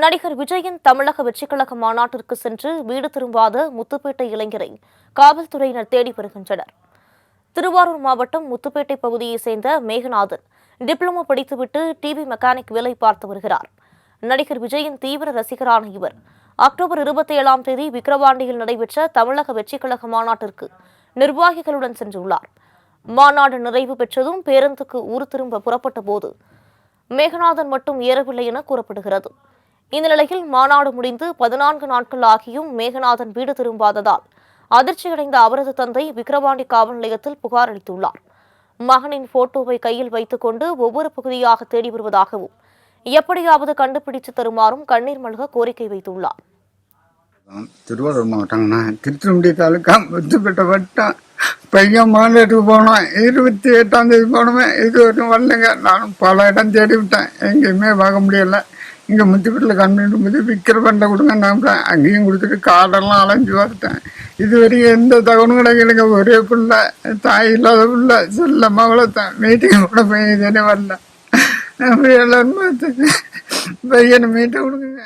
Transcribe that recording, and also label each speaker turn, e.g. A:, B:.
A: நடிகர் விஜயின் தமிழக வெற்றிக்கழக மாநாட்டிற்கு சென்று வீடு திரும்பாத முத்துப்பேட்டை இளைஞரை காவல்துறையினர் தேடி வருகின்றனர். திருவாரூர் மாவட்டம் முத்துப்பேட்டை பகுதியைச் சேர்ந்த மேகநாதன் டிப்ளமோ படித்துவிட்டு டிவி மெக்கானிக் வேலை பார்த்து வருகிறார். நடிகர் விஜயின் தீவிர ரசிகரான இவர் அக்டோபர் 27ஆம் தேதி விக்கிரவாண்டியில் நடைபெற்ற தமிழக வெற்றிக்கழக மாநாட்டிற்கு நிர்வாகிகளுடன் சென்றுள்ளார். மாநாடு நிறைவு பெற்றதும் பேருந்துக்கு ஊர் திரும்ப புறப்பட்ட போது மேகநாதன் மட்டும் ஏறவில்லை என கூறப்படுகிறது. இந்த நிலையில் மாநாடு முடிந்து 14 நாட்கள் ஆகியும் மேகநாதன் வீடு திரும்பாததால் அதிர்ச்சியடைந்த அவரது தந்தை விக்கிரவாண்டி காவல் நிலையத்தில் புகார் அளித்துள்ளார். மகனின் போட்டோவை கையில் வைத்துக் கொண்டு ஒவ்வொரு பகுதியாக தேடி வருவதாகவும் எப்படியாவது கண்டுபிடித்து தருமாறும் கண்ணீர் மல்க கோரிக்கை வைத்துள்ளார்.
B: திருவாரூர் மாவட்டங்கண்ணா, திருத்துறைப்பூண்டி தாலுக்கா முத்துப்பேட்டை வட்டம். பையன் மாநாட்டுக்கு போனோம். 28ஆம் தேதி போனோமே, இது வரைக்கும் வரலைங்க. நானும் பல இடம் தேடி விட்டேன், எங்கேயுமே பார்க்க முடியல. இங்கே முத்துப்பேட்டில் கண்டுபிடிக்கும்போது விக்கிரவாண்டில் கொடுங்க நம்புறேன். அங்கேயும் கொடுத்துட்டு காடெல்லாம் அலைஞ்சு வந்துட்டேன். இது வரைக்கும் எந்த தகவலும் கிடைக்கலைங்க. ஒரே பிள்ளை, தாய் இல்லாத பிள்ளை, செல்லம்மா வளர்த்தேன். மீட்டிங் கூட போய் இதே வரல. அப்படி எல்லாரும் பார்த்து பையனை மீட்டை கொடுக்குங்க.